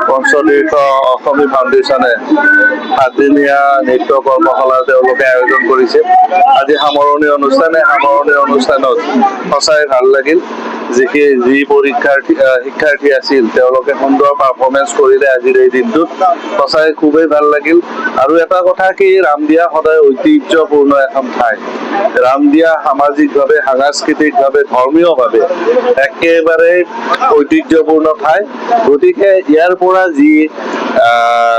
পঞ্চতীৰ্থ অসমী ফাউণ্ডেশ্যনে 7দিনীয়া নৃত্য কৰ্মশালা তেওঁলোকে আয়োজন কৰিছে। আজি সামৰণি অনুষ্ঠানত সঁচাই ভাল লাগিল। যি শিক্ষাৰ্থী আছিল তেওঁলোকে সুন্দৰ পাৰফৰ্মেঞ্চ কৰিলে আজিৰ এই দিনটোত, সঁচাই খুবেই ভাল লাগিল। আৰু এটা কথা কি, ৰামদিয়া সদায় ঐতিহ্যপূৰ্ণ এখন ঠাই। ৰামদিয়া সামাজিকভাৱে, সাংস্কৃতিকভাৱে, ধৰ্মীয়ভাৱে একেবাৰে ঐতিহ্যপূৰ্ণ ঠাই। গতিকে ইয়াৰ পৰা যি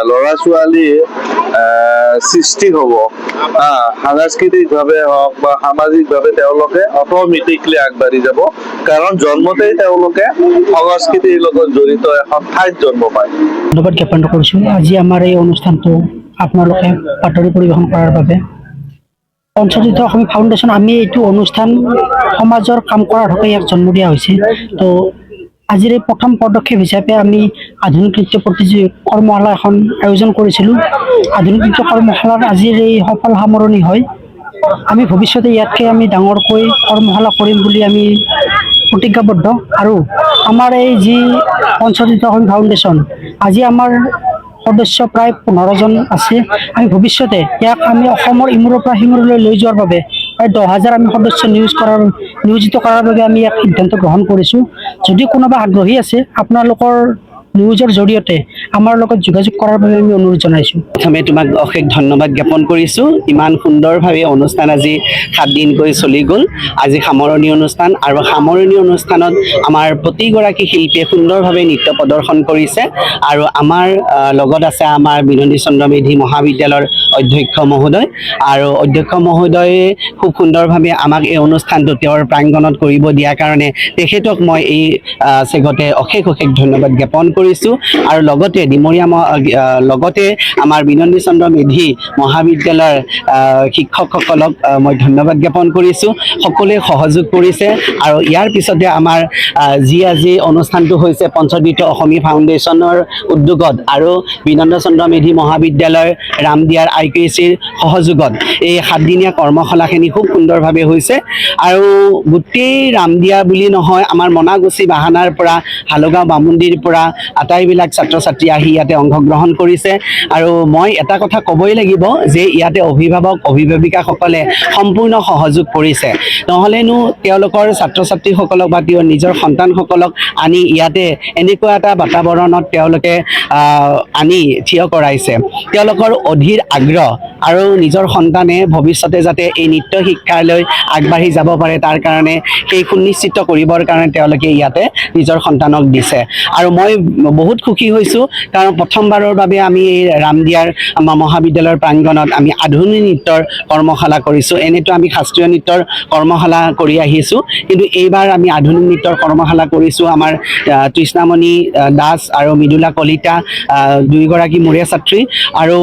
ল'ৰা-ছোৱালী সৃষ্টি হ'ব, সাংস্কৃতিকভাৱে হওক বা সামাজিকভাৱে তেওঁলোকে অট'মেটিকলি আগবাঢ়ি যাব, কাৰণ জন্মতেই তেওঁলোকে সংস্কৃতিৰ লগত জড়িত এখন ঠাইত জন্ম পায়। ধন্যবাদ জ্ঞাপন কৰিছোঁ আজি আমাৰ এই অনুষ্ঠানটো আপোনালোকে বাতৰি পৰিৱেশন কৰাৰ বাবে। পঞ্চতীৰ্থ অসমী ফাউণ্ডেশ্যন, আমি এইটো অনুষ্ঠান সমাজৰ কাম কৰাৰ হকে ইয়াক জন্ম দিয়া হৈছে। তো আজিৰ এই প্ৰথম পদক্ষেপ হিচাপে আমি আধুনিক নৃত্য কৰ্মশালা এখন আয়োজন কৰিছিলোঁ। আধুনিক নৃত্য কৰ্মশালাৰ আজিৰ এই সফল সামৰণি হয়। আমি ভৱিষ্যতে ইয়াতকৈ আমি ডাঙৰকৈ কৰ্মশালা কৰিম বুলি আমি প্ৰতিজ্ঞাবদ্ধ। আৰু আমাৰ এই যি পঞ্চতীৰ্থ অসমী ফাউণ্ডেশ্যন, আজি আমাৰ সদস্য প্ৰায় 15জন আছে। আমি ভৱিষ্যতে ইয়াক আমি অসমৰ ইমূৰৰ পৰা সিমূৰলৈ লৈ যোৱাৰ বাবে প্ৰায় 10,000 আমি সদস্য নিয়োজিত কৰাৰ বাবে আমি এক সিদ্ধান্ত গ্ৰহণ কৰিছোঁ। যদি কোনোবা আগ্ৰহী আছে, আপোনালোকৰ নিউজৰ জৰিয়তে আমাৰ লগত যোগাযোগ কৰাৰ বাবে আমি অনুৰোধ জনাইছোঁ। প্ৰথমে তোমাক অশেষ ধন্যবাদ জ্ঞাপন কৰিছোঁ। ইমান সুন্দৰভাৱে অনুষ্ঠান আজি 7 দিনকৈ চলি গ'ল। আজি সামৰণি অনুষ্ঠান, আৰু সামৰণি অনুষ্ঠানত আমাৰ প্ৰতিগৰাকী শিল্পীয়ে সুন্দৰভাৱে নৃত্য প্ৰদৰ্শন কৰিছে। আৰু আমাৰ লগত আছে আমাৰ বিনন্দী চন্দ্ৰ মেধি মহাবিদ্যালয়ৰ অধ্যক্ষ মহোদয়, আৰু অধ্যক্ষ মহোদয়ে খুব সুন্দৰভাৱে আমাক এই অনুষ্ঠানটো তেওঁৰ প্ৰাংগণত কৰিব দিয়াৰ কাৰণে তেখেতক মই এই চেগতে অশেষ ধন্যবাদ জ্ঞাপন কৰিছোঁ। আৰু লগতে লগতে আমাৰ বিনন্দী চন্দ্ৰ মেধি মহাবিদ্যালয়ৰ শিক্ষকসকলক মই ধন্যবাদ জ্ঞাপন কৰিছোঁ। সকলোৱে সহযোগ কৰিছে। আৰু ইয়াৰ পিছতে আমাৰ যি আজি অনুষ্ঠানটো হৈছে পঞ্চতীৰ্থ অসমী ফাউণ্ডেশ্যনৰ উদ্যোগত আৰু বিনন্দী চন্দ্ৰ মেধি মহাবিদ্যালয়ৰ ৰামদিয়াৰ IQAC-ৰ সহযোগত এই 7দিনীয়া কৰ্মশালাখিনি খুব সুন্দৰভাৱে হৈছে। আৰু গোটেই ৰামদিয়া বুলি নহয়, আমাৰ মনাগুচি বাহানাৰ পৰা, হালগাঁও বামুন্দিৰ পৰা আটাইবিলাক ছাত্ৰ ছাত্ৰী আহি ইয়াতে অংশগ্ৰহণ কৰিছে। আৰু মই এটা কথা ক'বই লাগিব যে ইয়াতে অভিভাৱিকাসকলে সম্পূৰ্ণ সহযোগ কৰিছে। নহ'লেনো তেওঁলোকৰ ছাত্ৰ ছাত্ৰীসকলক বা তেওঁৰ নিজৰ সন্তানসকলক আনি ইয়াতে এনেকুৱা এটা বাতাবৰণত তেওঁলোকে আনি থিয় কৰাইছে। তেওঁলোকৰ অধীৰ আগ্ৰহ আৰু নিজৰ সন্তানে ভৱিষ্যতে যাতে এই নৃত্য শিক্ষালৈ আগবাঢ়ি যাব পাৰে, তাৰ কাৰণে সেই সুনিশ্চিত কৰিবৰ কাৰণে তেওঁলোকে ইয়াতে নিজৰ সন্তানক দিছে। আৰু মই বহুত সুখী হৈছোঁ, কাৰণ প্ৰথমবাৰৰ বাবে আমি এই ৰামদিয়াৰ আমাৰ মহাবিদ্যালয়ৰ প্ৰাংগণত আমি আধুনিক নৃত্যৰ কৰ্মশালা কৰিছোঁ। এনেতো আমি শাস্ত্ৰীয় নৃত্যৰ কৰ্মশালা কৰি আহিছোঁ, কিন্তু এইবাৰ আমি আধুনিক নৃত্যৰ কৰ্মশালা কৰিছোঁ। আমাৰ তৃষ্ণামণি দাস আৰু মৃদুলা কলিতা দুয়োগৰাকী মূৰীয়া ছাত্ৰী। আৰু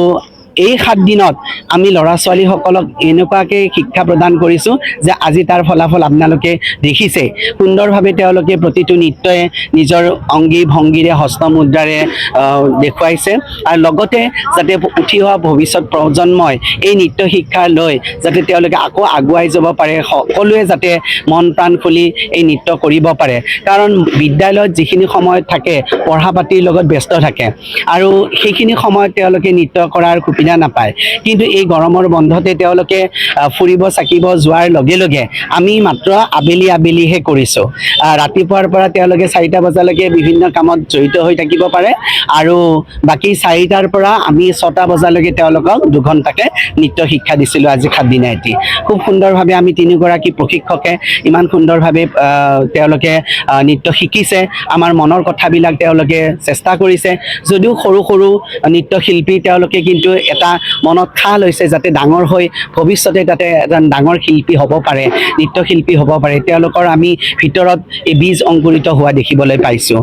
এই 7 দিনত আমি ল'ৰা ছোৱালীসকলক এনেকুৱাকৈ শিক্ষা প্ৰদান কৰিছোঁ যে আজি তাৰ ফলাফল আপোনালোকে দেখিছে। সুন্দৰভাৱে তেওঁলোকে প্ৰতিটো নৃত্যই নিজৰ অংগী ভংগীৰে, হস্তমুদ্ৰাৰে দেখুৱাইছে। আৰু লগতে যাতে উঠি অহা ভৱিষ্যত প্ৰজন্মই এই নৃত্য শিক্ষা লৈ যাতে তেওঁলোকে আকৌ আগুৱাই যাব পাৰে, সকলোৱে যাতে মন প্ৰাণ খুলি এই নৃত্য কৰিব পাৰে। কাৰণ বিদ্যালয়ত যিখিনি সময়ত থাকে, পঢ়া পাতিৰ লগত ব্যস্ত থাকে, আৰু সেইখিনি সময়ত তেওঁলোকে নৃত্য কৰাৰ সুবিধা নাপায়। কিন্তু এই গৰমৰ বন্ধতে তেওঁলোকে ফুৰিব চাকিব যোৱাৰ লগে লগে আমি মাত্ৰ আবেলিহে কৰিছোঁ। ৰাতিপুৱাৰ পৰা তেওঁলোকে 4টা বজালৈকে বিভিন্ন কামত জড়িত হৈ থাকিব পাৰে, আৰু বাকী 4টাৰ পৰা আমি 6টা বজালৈকে তেওঁলোকক 2 ঘণ্টাকৈ নৃত্য শিক্ষা দিছিলোঁ আজি 7 দিনা এটি। খুব সুন্দৰভাৱে আমি 3গৰাকী প্ৰশিক্ষকে ইমান সুন্দৰভাৱে তেওঁলোকে নৃত্য শিকিছে। আমাৰ মনৰ কথাবিলাক তেওঁলোকে চেষ্টা কৰিছে। যদিও সৰু নৃত্যশিল্পী, তেওঁলোকে কিন্তু এটা মনত ঠাহ লৈছে যাতে ডাঙৰ হৈ ভৱিষ্যতে যাতে এজন ডাঙৰ শিল্পী হ'ব পাৰে, নৃত্যশিল্পী হ'ব পাৰে। তেওঁলোকৰ আমি ভিতৰত এই বীজ অংকুৰিত হোৱা দেখিবলৈ পাইছোঁ।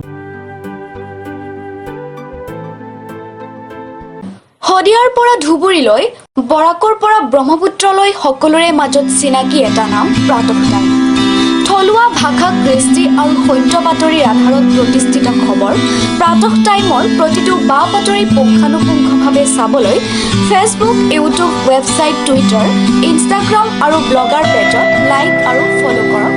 শদিয়াৰ পৰা ধুবুৰীলৈ, বৰাকৰ পৰা ব্ৰহ্মপুত্ৰলৈ সকলোৰে মাজত চিনাকি এটা নাম প্ৰাতঃ টাইম। থলুৱা ভাষা, কৃষ্টি আৰু সত্য বাতৰিৰ আধাৰত প্ৰতিষ্ঠিত খবৰ প্ৰাতঃ টাইমৰ প্ৰতিটো বা বাতৰি পুংখানুপুংখভাৱে চাবলৈ Facebook, YouTube, website, Twitter, Instagram আৰু ব্লগাৰ পেজত লাইক আৰু ফ'ল' কৰক।